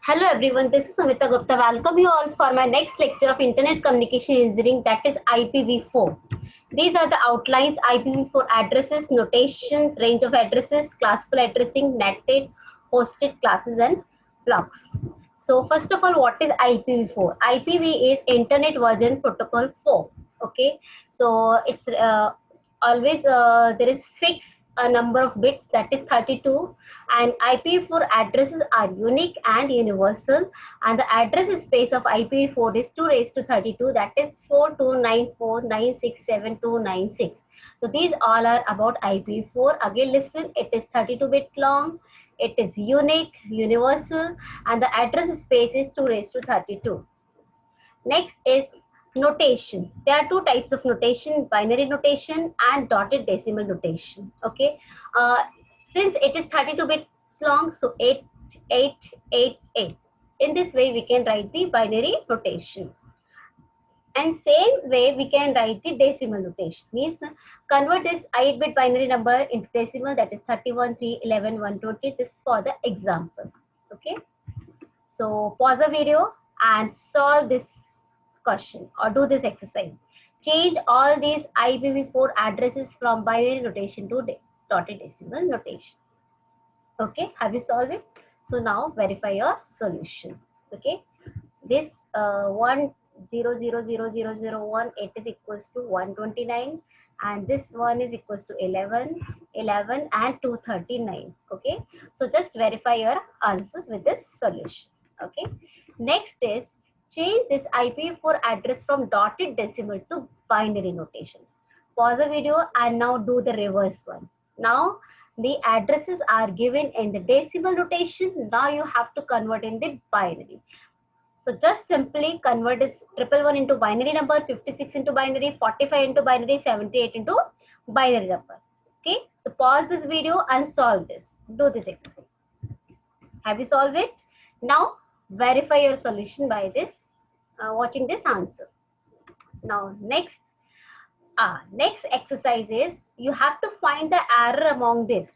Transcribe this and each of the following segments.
Hello everyone, this is Sumita Gupta. Welcome you all for my next lecture of Internet Communication Engineering, that is IPv4. These are the outlines: IPv4 addresses, notations, range of addresses, classful addressing, netted, hosted classes and blocks. So first of all, what is IPv4? IPv is Internet Version Protocol 4. Okay, so it's always there is fixed a number of bits, that is 32, and IPv4 addresses are unique and universal, and the address space of IPv4 is 2 raised to 32, that is 4294967296. So these all are about IPv4. Again listen, it is 32-bit long, it is unique, universal, and the address space is 2 raised to 32. Next is notation. There are two types of notation: binary notation and dotted decimal notation. Okay, since it is 32 bits long, so 8888. In this way we can write the binary notation, and same way we can write the decimal notation. Means convert this 8-bit binary number into decimal, that is 31 3 11 120. This is for the example. Okay, so pause the video and solve this question or do this exercise. Change all these IPv4 addresses from binary notation to dotted decimal notation. Okay, have you solved it? So now verify your solution. Okay, this 1000001, it is equals to 129, and this one is equals to 11 and 239. Okay, so just verify your answers with this solution. Okay, next is change this IPv4 address from dotted decimal to binary notation. Pause the video and now do the reverse one. Now the addresses are given in the decimal notation. Now you have to convert in the binary. So just simply convert this 111 into binary number, 56 into binary, 45 into binary, 78 into binary number. Okay, so pause this video and solve this. Do this exercise. Have you solved it? Now verify your solution by this watching this answer. Now next exercise is you have to find the error among this.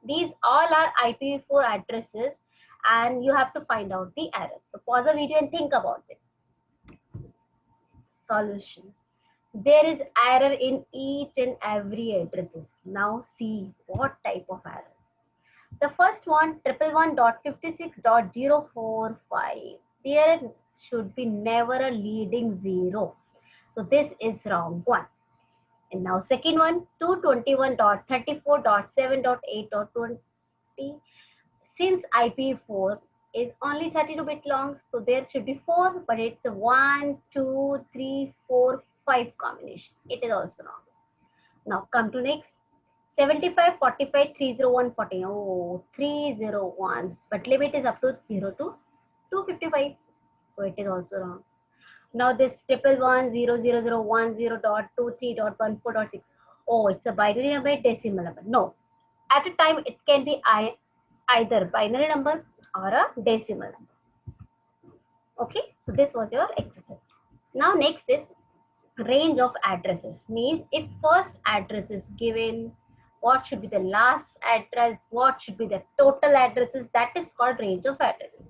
These all are IPv4 addresses and you have to find out the errors. So pause the video and think about it. Solution. There is error in each and every addresses. Now see what type of error. The first one, 111.56.045. There should be never a leading zero. So this is wrong one. And now second one, 221.34.7.8.20. Since IPv4 is only 32-bit long, so there should be 4, but it's a 1, 2, 3, 4, 5 combination. It is also wrong. Now come to next. 75, 45, 301, 40. Oh, 301. But limit is up to 0 to 255. So it is also wrong. Now this 111.00010.23.14.6. Oh, it's a binary number, decimal number. No. At a time, it can be either binary number or a decimal number. Okay. So this was your exercise. Now next is range of addresses. Means if first address is given, what should be the last address, what should be the total addresses, that is called range of addresses.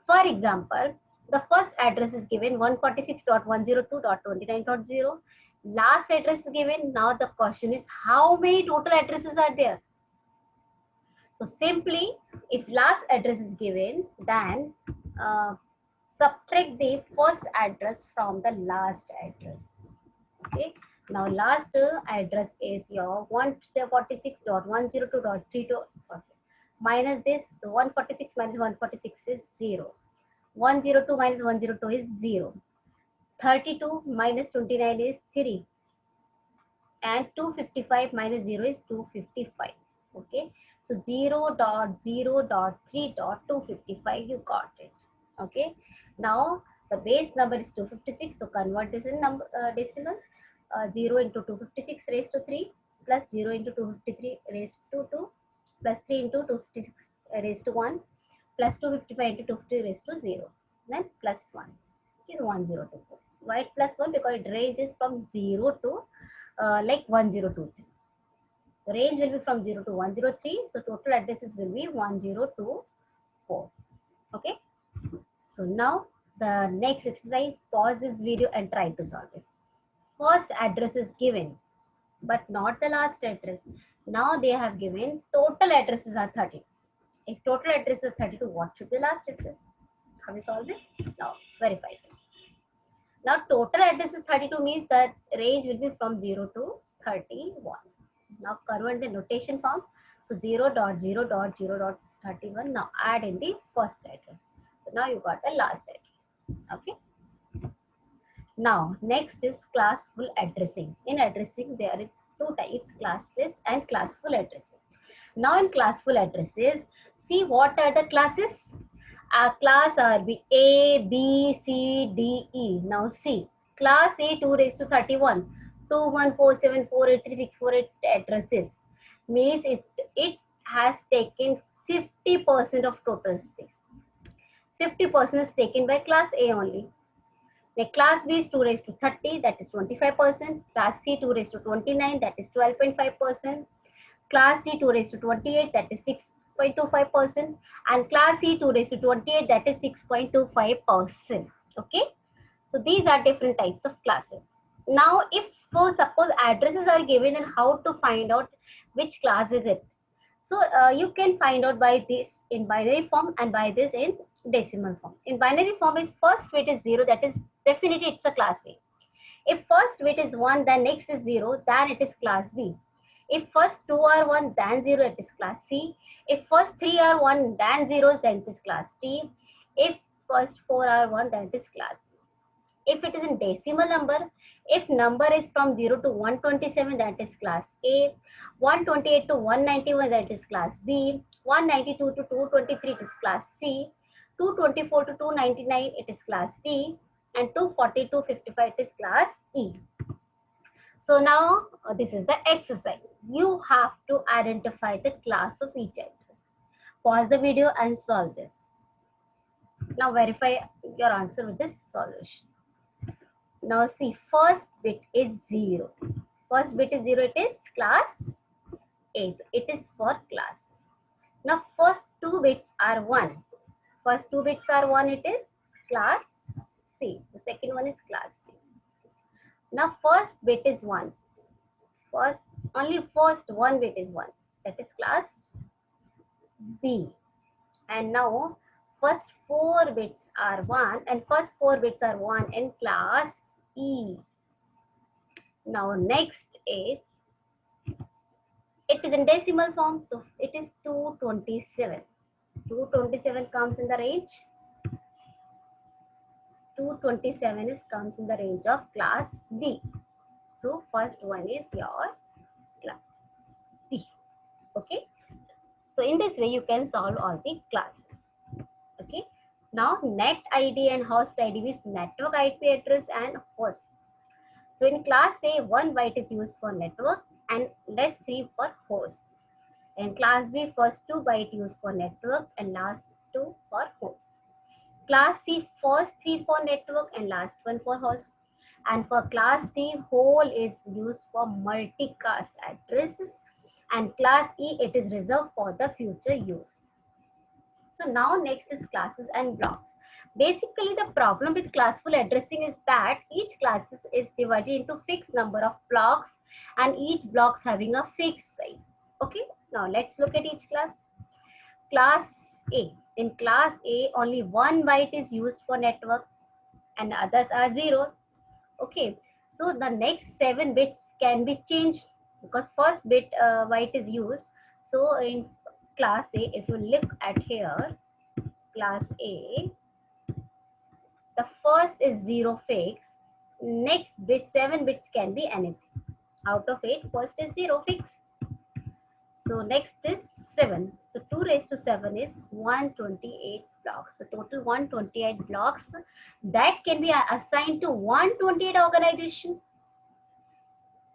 For example, the first address is given 146.102.29.0, last address is given. Now the question is how many total addresses are there. So simply if last address is given, then subtract the first address from the last address. Okay, now last address is your 146.102.32 minus this. So 146 minus 146 is 0. 102 minus 102 is 0. 32 minus 29 is 3. And 255 minus 0 is 255. Okay, so 0.0.3.255, you got it. Okay, now the base number is 256, so convert this in number decimal. 0 into 256 raised to 3 plus 0 into 253 raised to 2 plus 3 into 256 raised to 1 plus 255 into 250 raised to 0, then plus 1 is 1024. Why it plus 1? Because it ranges from 0 to like 1023. The range will be from 0 to 103. So total addresses will be 1024. Okay. So now the next exercise, pause this video and try to solve it. First address is given, but not the last address. Now they have given total addresses are 30. If total address is 32, what should be the last address? Have you solved it? Now verify it. Now total address is 32 means that range will be from 0 to 31. Now convert the notation form. So 0.0.0.31. Now add in the first address. So now you got the last address. Okay. Now next is classful addressing. In addressing there are two types, classless and classful addressing. Now in classful addresses, see what are the classes? Class are A, B, C, D, E. Now see, class A 2 raised to 31, 2147483648 addresses means it has taken 50% of total space. 50% is taken by class A only. The class B is 2 raised to 30, that is 25%. Class C 2 raised to 29, that is 12.5%. Class D 2 raised to 28, that is 6.25%. And class C 2 raised to 28, that is 6.25%. Okay. So these are different types of classes. Now if suppose addresses are given and how to find out which class is it. So you can find out by this in binary form and by this in decimal form. In binary form, is first bit is 0, that is definitely it's a class A. If first bit is 1, then next is 0, then it is class B. If first 2 are 1, then 0, it is class C. If first 3 are 1, then 0, then it is class D. If first 4 are 1, then it is class C. If it is in decimal number, if number is from 0 to 127, that is class A. 128 to 191, that is class B. 192 to 223, it is class C. 224 to 299, it is class D. And 240 to 55, it is class E. So now this is the exercise. You have to identify the class of each address. Pause the video and solve this. Now verify your answer with this solution. Now see, first bit is 0. First bit is 0, it is class A. It is for class. Now first two bits are 1. First two bits are 1, it is class C. The second one is class C. Now first bit is 1. Only first one bit is 1. That is class B. And now first 4 bits are 1 and first 4 bits are 1 in class E. Now next is, it is in decimal form, so it is 227. 227 comes in the range. 227 comes in the range of class D. So first one is your class D. Okay. So in this way you can solve all the classes. Okay. Now net ID and host ID means network IP address and host. So in class A, 1 byte is used for network and less 3 for host. In class B, first 2 byte used for network and last 2 for host. Class C, first 3 for network and last 1 for host. And for class D, whole is used for multicast addresses. And class E, it is reserved for the future use. So now next is classes and blocks. Basically, the problem with classful addressing is that each class is divided into fixed number of blocks and each blocks having a fixed size. Okay, now let's look at each class. Class A. In class A, only 1 byte is used for network and others are 0. Okay, so the next 7 bits can be changed because first bit byte is used. So in class A, if you look at here, class A, the first is 0 fixed. Next bit 7 bits can be anything. Out of 8, first is 0 fixed. So next is 7. So 2 raised to 7 is 128 blocks. So total 128 blocks that can be assigned to 128 organization.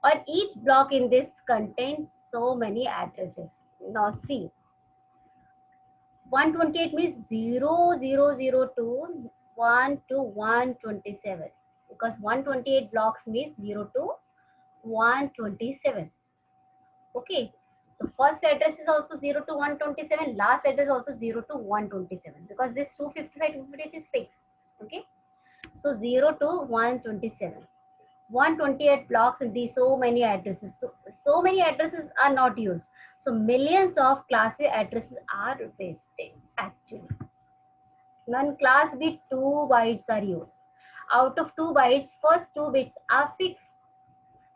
Or each block in this contains so many addresses. Now see, 128 means 0002 1 to 127 because 128 blocks means 0 to 127. Okay, so first address is also 0 to 127, last address also 0 to 127 because this 255 258 is fixed. So 0 to 127. 128 blocks and these so many addresses. So many addresses are not used. So millions of class A addresses are wasted actually. Now in class B, 2 bytes are used. Out of 2 bytes, first 2 bits are fixed.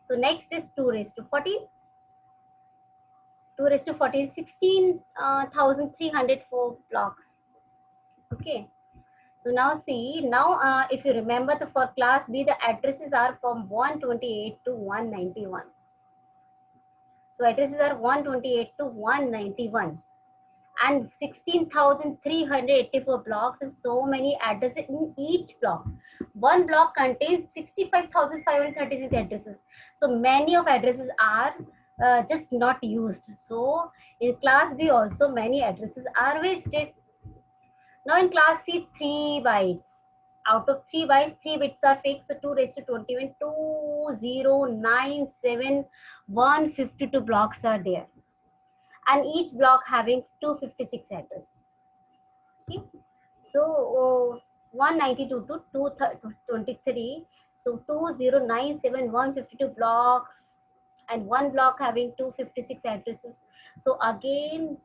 So next is 2 raised to 14. 2 raised to 14 is 16,304 blocks. Okay. So now see, now if you remember for class B, the addresses are from 128 to 191. So addresses are 128 to 191 and 16,384 blocks and so many addresses in each block. One block contains 65,536 addresses. So many of addresses are just not used. So in class B also many addresses are wasted. Now in class C, 3 bytes. Out of 3 bytes, 3 bits are fixed. So 2 raised to 21, 2097, 152 blocks are there. And each block having 256 addresses. Okay. So 192 to 223. So 2097, 152 blocks and one block having 256 addresses. So again,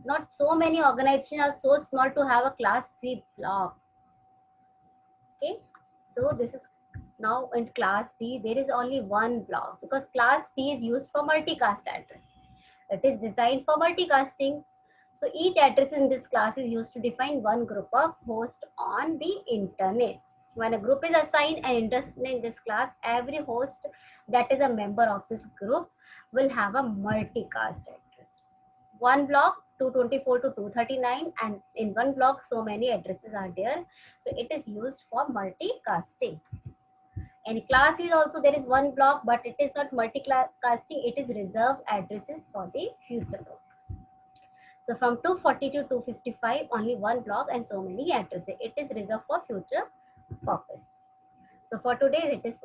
not so many organizations are so small to have a class C block. Okay, so this is now in class D, there is only one block because class D is used for multicast address. It is designed for multicasting. So each address in this class is used to define one group of hosts on the internet. When a group is assigned an internet in this class, every host that is a member of this group will have a multicast address. One block 224 to 239 and in one block so many addresses are there. So it is used for multicasting. In class is also there is one block, but it is not multicasting. It is reserved addresses for the future group. So from 240 to 255, only one block and so many addresses. It is reserved for future purpose. So for today, it is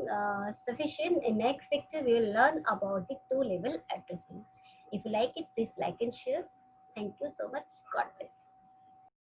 sufficient. In next lecture, we will learn about the two-level addressing. If you like it, please like and share. Thank you so much. God bless.